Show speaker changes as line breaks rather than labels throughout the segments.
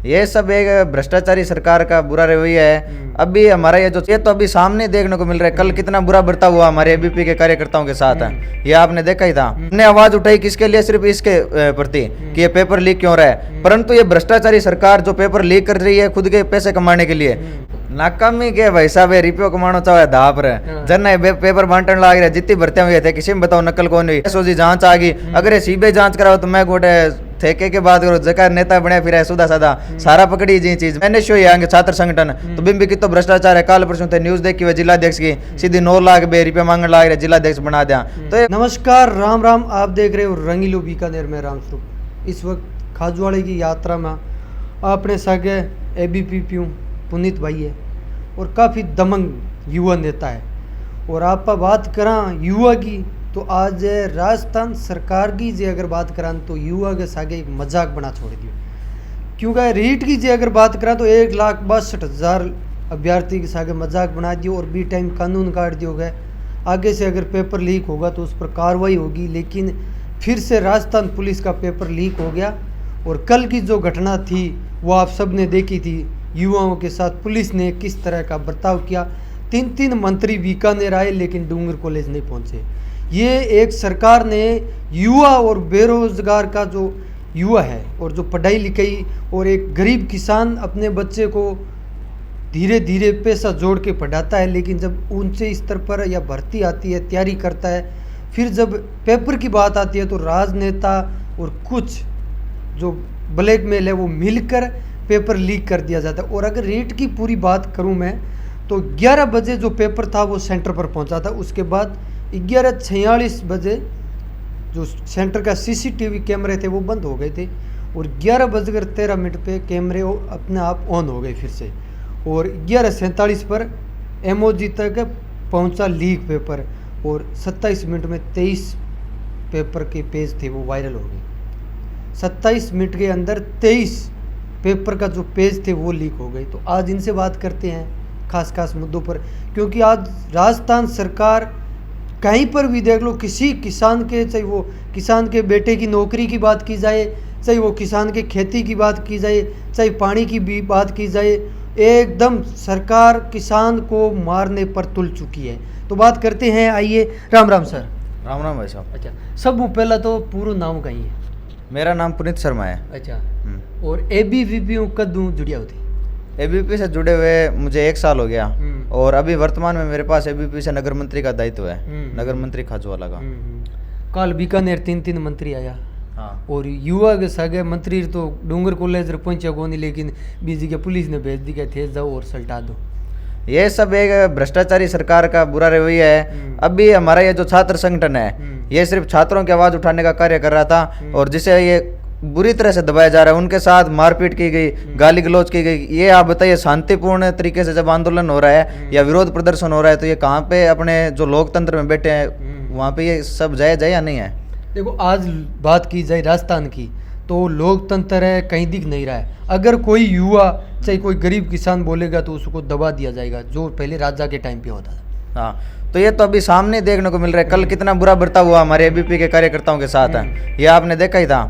ये सब एक भ्रष्टाचारी सरकार का बुरा रवैया है। अभी हमारा ये तो अभी सामने देखने को मिल रहा है। कल कितना बुरा बर्ताव हुआ हमारे एबीपी के कार्यकर्ताओं के साथ है, ये आपने देखा ही था। हमने आवाज उठाई किसके लिए? सिर्फ इसके प्रति कि ये पेपर लीक क्यों रहा है। परंतु ये भ्रष्टाचारी सरकार जो पेपर लीक कर रही है खुद के पैसे कमाने के लिए, नाकामी के भाई साहब रुपयो कमानो चाहे धाप रहे जन पेपर बांटन लाग रहे। जितनी भर्तियां हुई थे किसी में बताओ नकल कौन हुई। सोची जांच आ गई, अगर सीबीआई जांच कराओ तो मैं गोटे ठेके के बात करो जगह नेता बने फिर सुधा साधा सारा पकड़ी जी चीज। मैंने शो आगे छात्र संगठन तो बिम्बी की तो भ्रष्टाचार है। काल परसों थे न्यूज देखी हुई जिलाध्यक्ष की सीधी 9 लाख रुपये मांगने लाग रहे, जिलाध्यक्ष बना दिया। तो
नमस्कार, राम राम। आप देख रहे हो रंगीलो बीकानेर में रामस्वरूप। इस वक्त खाजवाड़े की यात्रा में अपने सागे एबीपी पुनीत भाई है और काफ़ी दमंग युवा नेता है। और आप बात करा युवा की तो आज राजस्थान सरकार की जे अगर बात करा तो युवा के सागे एक मजाक बना छोड़ दियो। क्योंकि रीट की जे अगर बात करा तो 1,62,000 अभ्यर्थी के सागे मजाक बना दियो और बी टाइम कानून काट दियो गए। आगे से अगर पेपर लीक होगा तो उस पर कार्रवाई होगी। लेकिन फिर से राजस्थान पुलिस का पेपर लीक हो गया। और कल की जो घटना थी वो आप सब ने देखी थी। युवाओं के साथ पुलिस ने किस तरह का बर्ताव किया। 3 मंत्री बीकानेर आए लेकिन डूंगर कॉलेज नहीं पहुंचे। ये एक सरकार ने युवा और बेरोजगार का जो युवा है और जो पढ़ाई लिखाई और एक गरीब किसान अपने बच्चे को धीरे धीरे पैसा जोड़ के पढ़ाता है, लेकिन जब ऊंचे स्तर पर या भर्ती आती है, तैयारी करता है, फिर जब पेपर की बात आती है तो राजनेता और कुछ जो ब्लैकमेल है वो मिलकर पेपर लीक कर दिया जाता है। और अगर रेट की पूरी बात करूं मैं तो 11 बजे जो पेपर था वो सेंटर पर पहुंचा था। उसके बाद 11:46 बजे जो सेंटर का सीसीटीवी कैमरे थे वो बंद हो गए थे और 11:13 पे कैमरे अपने आप ऑन हो गए फिर से। और 11:47 पर एमओजी तक पहुंचा लीक पेपर और 27 मिनट में 23 पेपर के पेज थे वो वायरल हो गए। 27 मिनट के अंदर 23 पेपर का जो पेज थे वो लीक हो गए। तो आज इनसे बात करते हैं खास मुद्दों पर, क्योंकि आज राजस्थान सरकार कहीं पर भी देख लो, किसी किसान के, चाहे वो किसान के बेटे की नौकरी की बात की जाए, चाहे वो किसान के खेती की बात की जाए, चाहे पानी की भी बात की जाए, एकदम सरकार किसान को मारने पर तुल चुकी है। तो बात करते हैं, आइए। राम राम सर।
राम राम भाई साहब।
अच्छा, सब पहला तो पूरा नाम कहीं है?
मेरा नाम पुनीत शर्मा है।
अच्छा, और एबीवीपी कदू जुड़िया होती?
एबीपी से जुड़े हुए मुझे 1 साल हो गया और अभी वर्तमान में मेरे पास एबीपी से नगर मंत्री का दायित्व है, नगर मंत्री खाजवाला का।
कल बीकानेर 3 मंत्री आया।
हाँ।
और युवा के सागे मंत्री तो डूंगर कॉलेज पहुंचा को नहीं, लेकिन बीजी के पुलिस ने भेज दी थे जाओ और सल्टा दो।
ये सब एक भ्रष्टाचारी सरकार का बुरा रवैया है। अभी हमारा ये जो छात्र संगठन है ये सिर्फ छात्रों की आवाज उठाने का कार्य कर रहा था और जिसे ये बुरी तरह से दबाया जा रहा है। उनके साथ मारपीट की गई, गाली गलौज की गई। ये आप बताइए, शांतिपूर्ण तरीके से जब आंदोलन हो रहा है या विरोध प्रदर्शन हो रहा है तो ये कहाँ पे अपने जो लोकतंत्र में बैठे हैं वहाँ पे ये सब जायज है या नहीं है?
देखो, आज बात की जाए राजस्थान की तो लोकतंत्र है कहीं दिख नहीं रहा है। अगर कोई युवा चाहे कोई गरीब किसान बोलेगा तो उसको दबा दिया जाएगा, जो पहले राजा के टाइम पे होता था।
हाँ, तो ये तो अभी सामने देखने को मिल रहा है। कल कितना बुरा बर्ताव हुआ हमारे एबीपी के कार्यकर्ताओं के साथ है, ये आपने देखा ही था।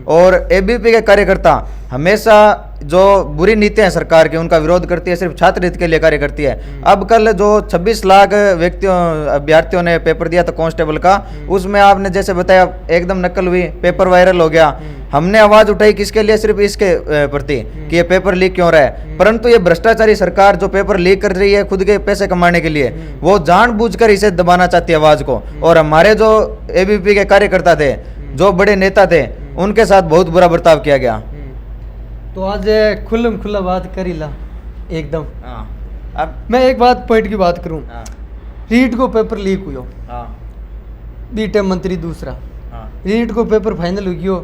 और एबीपी के कार्यकर्ता हमेशा जो बुरी नीतियां सरकार की उनका विरोध करती है, सिर्फ छात्र हित के लिए कार्य करती है। अब कल जो 26 लाख अभ्यर्थियों ने पेपर दिया था कांस्टेबल का, उसमें आपने जैसे बताया एकदम नकल हुई, पेपर वायरल हो गया। हमने आवाज उठाई किसके लिए? सिर्फ इसके प्रति कि ये पेपर लीक क्यों रहा है। परंतु ये भ्रष्टाचारी सरकार जो पेपर लीक कर रही है खुद के पैसे कमाने के लिए, वो जानबूझकर इसे दबाना चाहती है आवाज को। और हमारे जो एबीपी के कार्यकर्ता थे, जो बड़े नेता थे, उनके साथ बहुत बुरा बर्ताव किया गया।
तो आज खुल्लम खुल्ला बात कर ही ला एकदम।
अब
मैं एक बात पॉइंट की बात करूं, रीट को पेपर लीक हुई, बीटे मंत्री दूसरा, रीट को पेपर फाइनल हो गयो,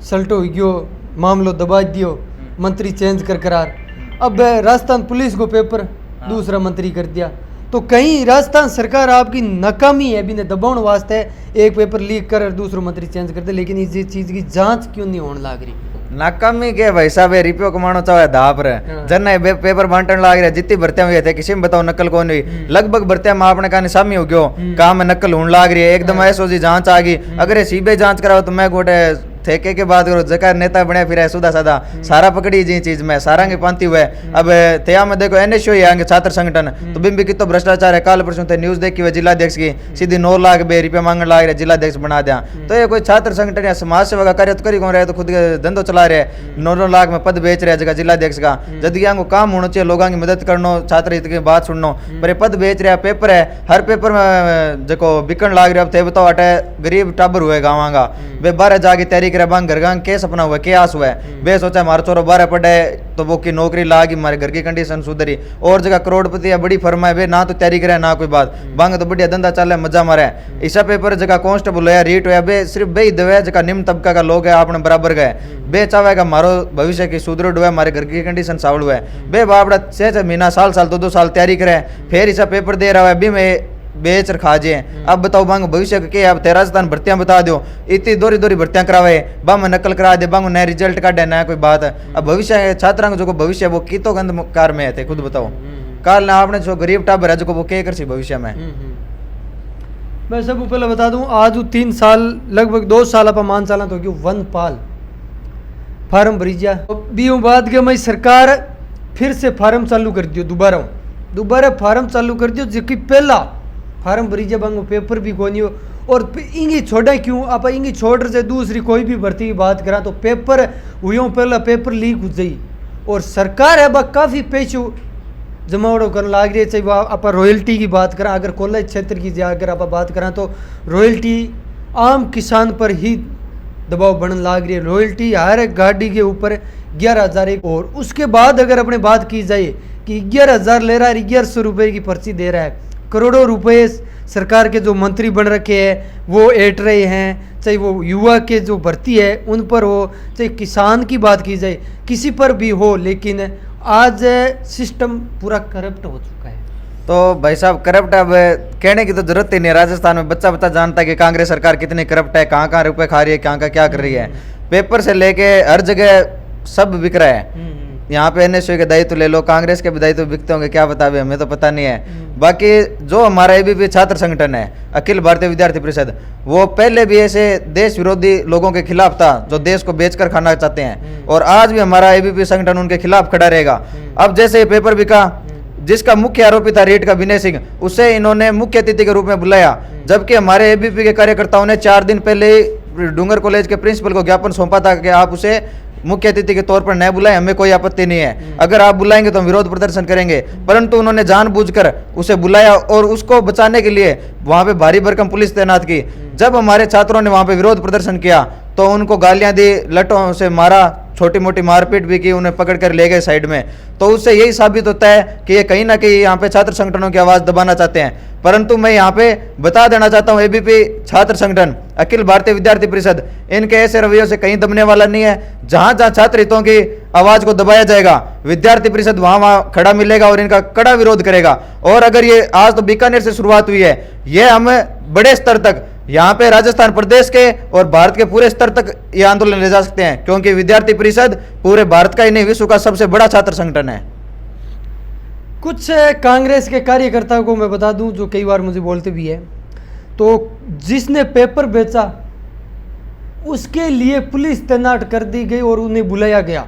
सल्टो हो गयो, मामलो दबा दियो, मंत्री चेंज कर करार। अब राजस्थान पुलिस को पेपर दूसरा मंत्री कर दिया। तो कहीं राजस्थान सरकार आपकी नाकामी है अभी ने दबाने वास्ते एक पेपर लीक कर दूसरा मंत्री चेंज कर दे, लेकिन इस चीज की जांच क्यों नहीं होने लग रही?
नाकामी के भाई साहब रुपयो कमानो चाहे धाप रहे जन पेपर बांटन लाग रहे। जितनी भर्तियां हुई थे किसी में बताओ नकल कौन हुई। लगभग भर्तियां में आपने कहा सामी हो गयो, काम में नकल होने लाग रही है। एकदम ऐसो जी जांच आ गई, अगर सीबीआई जांच कराओ तो मैं गोटे ठेके के बात करो जका नेता बने फिर सुधा साधा सारा पकड़ी जी चीज में सारा के पांति हुए। अब थया में देखो एनएसयू आगे छात्र संगठन तो बिम्बी की तो भ्रष्टाचार है। काल परसों थे न्यूज देखी हुई जिलाध्यक्ष की सीधी 9 लाख रुपया मांगने लग रहे जिलाध्यक्ष बना दिया। तो ये कोई छात्र संगठन या समाज सेवा का कार्य तो करी कौन रहे, तो खुद धंधो चला रहे 9 लाख में पद बेच रहे जगह जिलाध्यक्ष का। जदि को काम होना चाहिए लोगों की मदद करनो छात्र हित की बात सुननो, पर ये पद बेच रहा पेपर है हर पेपर में जो बिकन लाग रहा। अब थे बताओ अटे गरीब टाबर हुए गाँव का वे 12 जाके तैयारी करे बांग घर गांग के सपना हुआ के आस हुआ है। वे सोचा हमारा चोरो 12 पढ़े तो वो की नौकरी लागी हमारे घर की कंडीशन सुधरी। और जगह करोड़पति है बड़ी फर्मा है वे ना तो तैयारी करे ना कोई बात बांग तो बढ़िया धंधा चल मजा मारे। ईसा पेपर जगह कांस्टेबल है रीट हुआ बे सिर्फ बे ही दवे जगह निम्न तबका का लोग है आपने बराबर गए बे चाहेगा मारो भविष्य की सुदृढ़ हुआ हमारे घर की कंडीशन सावड़ हुआ है। बे बापड़ा 6 महीना साल 2 साल तैयारी करे फिर ईसा पेपर दे रहा है अभी में बेच रखा जे। अब बताओ बांग भविष्य के अब राजस्थान भर्तियां बता दो इतनी दोरी भर्तियां करावे बांग नकल करा दे बांग नया रिजल्ट काटे ना कोई बात है। अब भविष्य छात्रा जो भविष्य वो की तो गंद कार में है खुद बताओ काल ना आपने जो गरीब टाबर है जो वो के कर सी भविष्य में।
मैं सबको पहले बता दूं आज 3 साल लगभग 2 साल आप मान चला तो क्यों वन पाल फार्म भरीजा भी बाद के मैं सरकार फिर से फार्म चालू कर दियो दोबारा फार्म चालू कर दियो जो कि पहला फार्म भरीजा बांगो पेपर भी कोनी हो। और इंगी छोड़ा क्यों आप इंगी छोड़ से दूसरी कोई भी भर्ती की बात करा तो पेपर हुई पहला पेपर लीक हो जाई और सरकार है बा काफ़ी पैसों जमावड़ो करने लग रही है। चाहे आप रॉयल्टी की बात करें अगर कॉलेज क्षेत्र की अगर आप बात करें तो रॉयल्टी आम किसान पर ही दबाव बढ़ने लग रही है। रॉयल्टी हर एक गाड़ी के ऊपर 11,000 और उसके बाद अगर अपने बात की जाए कि 11,000 ले रहा है 1100 रुपये की पर्ची दे रहा है करोड़ों रुपए सरकार के जो मंत्री बन रखे हैं वो ऐट रहे हैं। चाहे वो युवा के जो भर्ती है उन पर हो चाहे किसान की बात की जाए किसी पर भी हो लेकिन आज सिस्टम पूरा करप्ट हो चुका है।
तो भाई साहब करप्ट अब कहने की तो जरूरत ही नहीं। राजस्थान में बच्चा जानता है कि कांग्रेस सरकार कितनी करप्ट है कहाँ रुपए खा रही है कहाँ क्या कर रही है। पेपर से लेके हर जगह सब बिक रहा है। यहाँ पे एनएसयू के दायित्व ले लो कांग्रेस के भी दायित्व बिकते होंगे क्या बता हमें तो पता नहीं है। बाकी जो हमारा एबीपी छात्र संगठन है अखिल भारतीय विद्यार्थी परिषद वो पहले भी ऐसे देश विरोधी लोगों के खिलाफ था जो देश को बेचकर खाना चाहते हैं और आज भी हमारा एबीपी संगठन उनके खिलाफ खड़ा रहेगा। अब जैसे ये पेपर बिका जिसका मुख्य आरोपी था रेट का विनय सिंह उसे इन्होंने मुख्य अतिथि के रूप में बुलाया जबकि हमारे एबीपी के कार्यकर्ताओं ने 4 दिन पहले डूंगर कॉलेज के प्रिंसिपल को ज्ञापन सौंपा था कि आप उसे मुख्य अतिथि के तौर पर न बुलाएं हमें कोई आपत्ति नहीं है अगर आप बुलाएंगे तो हम विरोध प्रदर्शन करेंगे। परंतु उन्होंने जानबूझकर उसे बुलाया और उसको बचाने के लिए वहां पे भारी भरकम पुलिस तैनात की। जब हमारे छात्रों ने वहां पे विरोध प्रदर्शन किया तो उनको गालियां दी लठों से मारा छोटी मोटी मारपीट भी की उन्हें पकड़ कर ले गए साइड में। तो उससे यही साबित होता है कि ये कहीं ना कहीं यहाँ पे छात्र संगठनों की आवाज़ दबाना चाहते हैं। परंतु मैं यहाँ पे बता देना चाहता हूँ एबीपी छात्र संगठन अखिल भारतीय विद्यार्थी परिषद इनके ऐसे रवैयों से कहीं दबने वाला नहीं है। जहां जहां छात्र हितों की आवाज को दबाया जाएगा विद्यार्थी परिषद वहां खड़ा मिलेगा और इनका कड़ा विरोध करेगा। और अगर ये आज तो बीकानेर से शुरुआत हुई है ये हम बड़े स्तर तक यहाँ पे राजस्थान प्रदेश के और भारत के पूरे स्तर तक ये आंदोलन ले जा सकते हैं क्योंकि विद्यार्थी परिषद पूरे भारत का ही नहीं विश्व का सबसे बड़ा छात्र संगठन है।
कुछ कांग्रेस के कार्यकर्ताओं को मैं बता दूं जो कई बार मुझे बोलते भी है तो जिसने पेपर बेचा उसके लिए पुलिस तैनात कर दी गई और उन्हें बुलाया गया।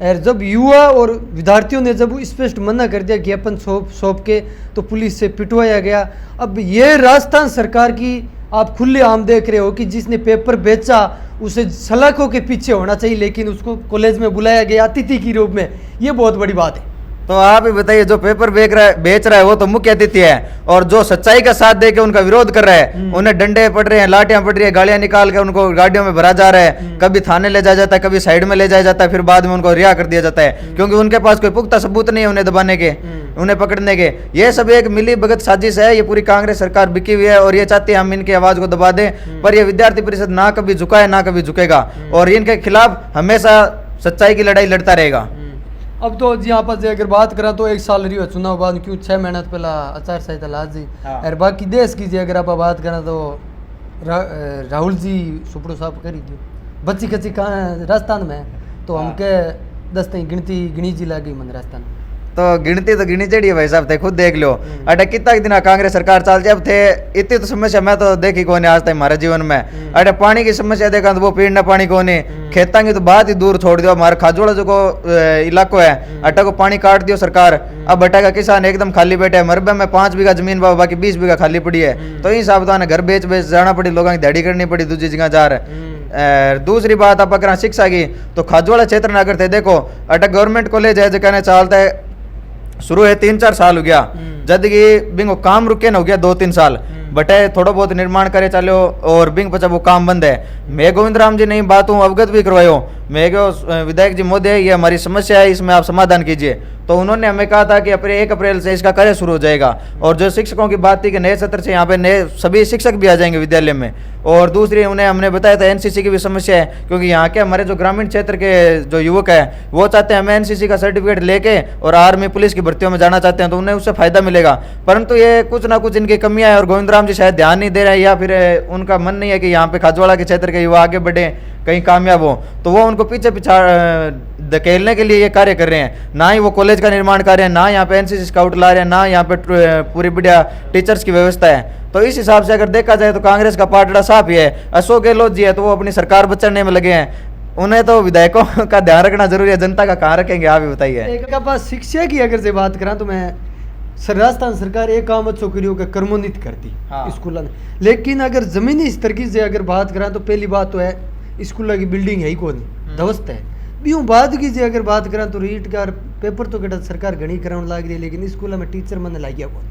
और जब युवा और विद्यार्थियों ने जब स्पष्ट मना कर दिया ज्ञापन सौंप के तो पुलिस से पिटवाया गया। अब ये राजस्थान सरकार की आप खुले आम देख रहे हो कि जिसने पेपर बेचा उसे सलाखों के पीछे होना चाहिए लेकिन उसको कॉलेज में बुलाया गया अतिथि के रूप में। ये बहुत बड़ी बात है।
तो आप ही बताइए जो पेपर बेच रहा है वो तो मुख्य अतिथि है और जो सच्चाई का साथ दे के उनका विरोध कर रहा है उन्हें डंडे पड़ रहे हैं लाठियां पड़ रही है गालियां निकाल के उनको गाड़ियों में भरा जा रहा है कभी थाने ले जाया जाता है कभी साइड में ले जाया जाता है फिर बाद में उनको रिहा कर दिया जाता है क्योंकि उनके पास कोई पुख्ता सबूत नहीं है उन्हें दबाने के उन्हें पकड़ने के। ये सब एक मिली भगत साजिश है। ये पूरी कांग्रेस सरकार बिकी हुई है और ये चाहती है हम इनकी आवाज को दबा दें पर ये विद्यार्थी परिषद ना कभी झुका है ना कभी झुकेगा और इनके खिलाफ हमेशा सच्चाई की लड़ाई लड़ता रहेगा।
अब तो यहाँ पर अगर बात करें तो 1 साल रही है चुनाव बाद क्यों 6 महीना पहला आचार संहिता ला जी और बाकी देश की अगर आप बात करें तो राहुल जी सुपड़ो साहब करी दियो बच्ची कच्ची कहाँ राजस्थान में तो हमके 10 गिनती गिनी जी लगी मन राजस्थान।
तो गिनी चढ़ी है भाई साहब, थे खुद देख लो। अटे कितना दिन कांग्रेस सरकार चल जब थे इतनी तो समस्या मैं तो देखी कौन आज तक हमारे जीवन में। अटे पानी की समस्या देखा तो वो पीना पानी कौन है, खेता की तो बात ही दूर छोड़ दियो। हमारे खाजोड़ा जो को इलाको है अटा को पानी काट दियो सरकार। अब अटा का किसान एकदम खाली बैठे है, मरबे में 5 बीघा जमीन बाकी 20 बीघा खाली पड़ी है। तो इन हिसाब तो घर बेच जाना पड़ी, लोगों की दिहाड़ी करनी पड़ी, दूसरी जगह जा रहे। दूसरी बात आप अगर शिक्षा की तो खाजोड़ा क्षेत्र में अगर थे देखो अटा गवर्नमेंट कॉलेज है जो कहने चलता है शुरू है 3-4 साल हो गया, जद कि बिंगो काम रुके न हो गया 2-3 साल बटे थोड़ा बहुत निर्माण करे चलो और बिंग पचा वो काम बंद है। मैं गोविंद राम जी नहीं बात हूँ अवगत भी करवायो, मैं विधायक जी मोदी ये हमारी समस्या है, इसमें आप समाधान कीजिए। तो उन्होंने हमें कहा था कि 1 अप्रैल से इसका कार्य शुरू हो जाएगा। और जो शिक्षकों की बात थी कि नए सत्र से यहाँ पे नए सभी शिक्षक भी आ जाएंगे विद्यालय में। और दूसरी उन्हें हमने बताया था एनसीसी की भी समस्या है, क्योंकि यहाँ के हमारे जो ग्रामीण क्षेत्र के जो युवक है वो चाहते हैं हमें एनसीसी का सर्टिफिकेट लेके और आर्मी पुलिस की भर्तियों में जाना चाहते हैं, तो उन्हें उससे फायदा मिलेगा। परंतु ये कुछ ना कुछ इनकी कमियां है और गोविंद राम जी शायद ध्यान नहीं दे रहे हैं, या फिर उनका मन नहीं है कि यहाँ पे खाजवाड़ा के क्षेत्र के युवा आगे बढ़े, कहीं कामयाब हो। तो वो उनको पीछे धकेलने के लिए ये कार्य कर रहे हैं। ना ही वो कॉलेज का निर्माण कर रहे हैं, ना यहाँ पे एनसीसी स्काउट ला रहे हैं, ना यहाँ पे पूरी बढ़िया टीचर्स की व्यवस्था है। तो इस हिसाब से अगर देखा जाए तो कांग्रेस का पाटड़ा साफ ही है। अशोक गहलोत जी है तो वो अपनी सरकार बचाने में लगे हैं, उन्हें तो विधायकों का ध्यान रखना जरूरी है, जनता का कहाँ रखेंगे आप ही बताइए।
एक पास शिक्षा की अगर से बात करा तो मैं राजस्थान सरकार एक काम अच्छो करियो के कर्मोन्नत करती स्कूलों में, लेकिन अगर जमीनी स्तर की से अगर बात करा तो पहली बात तो है स्कूल की बिल्डिंग है ही कौन ध्वस्त है। बीहू बाद की जे अगर बात करा तो रीट का पेपर तो कटा सरकार घनी कराने लग रही है, लेकिन स्कूल में टीचर मन ला गया कौन,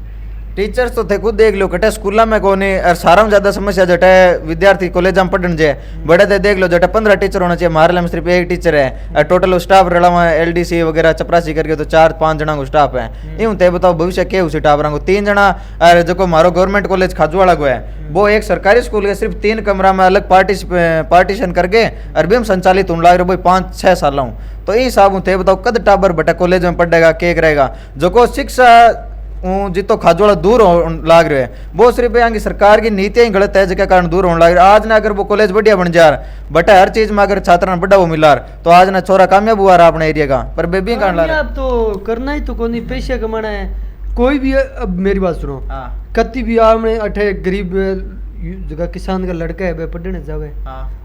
टीचर्स तो थे खुद देख लो कटे स्कूल में कोने और सारा में ज्यादा समस्या जटे विद्यार्थी कॉलेज में पढ़ने जाए बड़े थे देख लो जटे 15 टीचर होना चाहिए, हमारे में सिर्फ 1 टीचर है और टोटल स्टाफ रड़ा में एलडीसी वगैरह चपरासी करके तो 4-5 जना को स्टाफ है। यूं थे बताओ भविष्य के उसी टाप रंगो 3 जना। और जो हमारो गवर्नमेंट कॉलेज खाजवाड़ा को है वो एक सरकारी स्कूल है, सिर्फ 3 कमरा में अलग पार्टीशन करके और बिम संचालित होने लग रहे 5-6 साल हूँ। तो ये हिसाब थे बताओ कद टाबर बटा कॉलेज में पढ़ेगा केक रहेगा। जो को शिक्षा जितो खाजोड़ा दूर लाग रहे हैं वो सिर्फ यहाँ की सरकार की नीतियां ही गलत है जिसके कारण दूर होने लग रहा है। आज ना अगर वो कॉलेज बढ़िया बन जा रहा बटा हर चीज में अगर छात्रा बड़ा वो मिला तो आज ना छोरा कामयाब हुआ रहा अपने एरिया का, पर बेबी कारण ला
अब तो करना ही तो कोई नहीं, पैसे कमाना है कोई भी। अब मेरी बात सुनो, कति भी आपने अठे गरीब जगह किसान का लड़का है वह पढ़ने जावे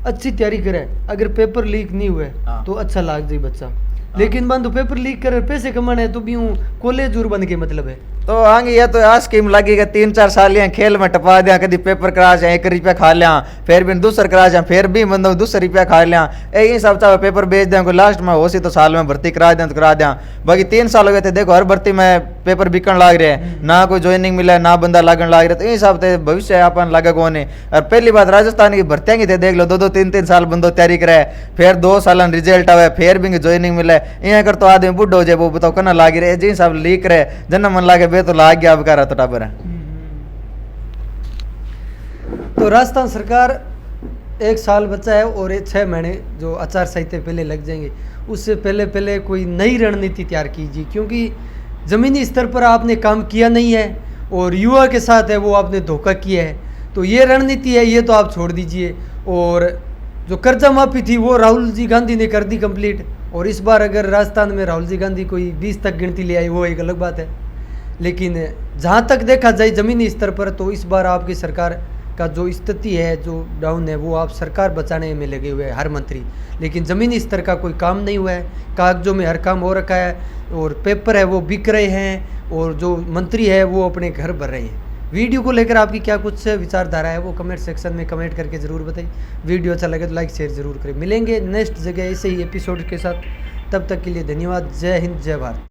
अच्छी तैयारी करे, अगर पेपर लीक नहीं हुए तो अच्छा लाग जाए बच्चा, लेकिन बंद पेपर लीक कर पैसे कमाने है तो भी हूँ कॉलेज दूर बन के मतलब है। तो
आगे ये तो आ स्कीम लगेगा 3-4 साल यहाँ खेल में टपा दिया, कभी पेपर करा जाए 1 रुपया खा लिया, फिर भी दूसरा करा जाए फिर भी बंद 200 रुपया खा लिया, यही हिसाब से पेपर बेच दें लास्ट में हो सी तो साल में भर्ती करा दें तो करा दें। बाकी 3 साल हो गए थे देखो हर भर्ती में पेपर बिकन लग रहे हैं, ना कोई ज्वाइनिंग मिला ना बंदा लागन लग रहा, तो ये हिसाब से भविष्य अपन लगा कौन है। और पहली बात राजस्थान की भर्तियां की थे देख लो 2-2 3-3 साल बंदो तैयारी कराए, फिर 2 साल रिजल्ट आवे फिर भी ज्वाइनिंग मिले, यहाँ कर तो आदमी बुढ़ हो जाए वो बताओ कना लाग रहे जी साहब लीक रहे जन्म मन लागे बे तो लाग गया अब कर तो टाबर है।
तो राजस्थान सरकार 1 साल बचा है और 6 महीने जो आचार संहिता पहले लग जाएंगे, उससे पहले कोई नई रणनीति तैयार कीजिए, क्योंकि ज़मीनी स्तर पर आपने काम किया नहीं है और युवा के साथ है वो आपने धोखा किया है। तो ये रणनीति है ये तो आप छोड़ दीजिए। और जो कर्जा माफ़ी थी वो राहुल जी गांधी ने कर दी कंप्लीट, और इस बार अगर राजस्थान में राहुल जी गांधी कोई 20 तक गिनती ले आई वो एक अलग बात है, लेकिन जहाँ तक देखा जाए ज़मीनी स्तर पर तो इस बार आपकी सरकार का जो स्थिति है जो डाउन है वो आप सरकार बचाने में लगे हुए हैं हर मंत्री, लेकिन ज़मीनी स्तर का कोई काम नहीं हुआ है। कागजों में हर काम हो रखा है और पेपर है वो बिक रहे हैं और जो मंत्री है वो अपने घर भर रहे हैं। वीडियो को लेकर आपकी क्या कुछ विचारधारा है वो कमेंट सेक्शन में कमेंट करके ज़रूर बताइए। वीडियो अच्छा लगे तो लाइक शेयर ज़रूर करें। मिलेंगे नेक्स्ट जगह ऐसे ही एपिसोड के साथ, तब तक के लिए धन्यवाद। जय हिंद जय भारत।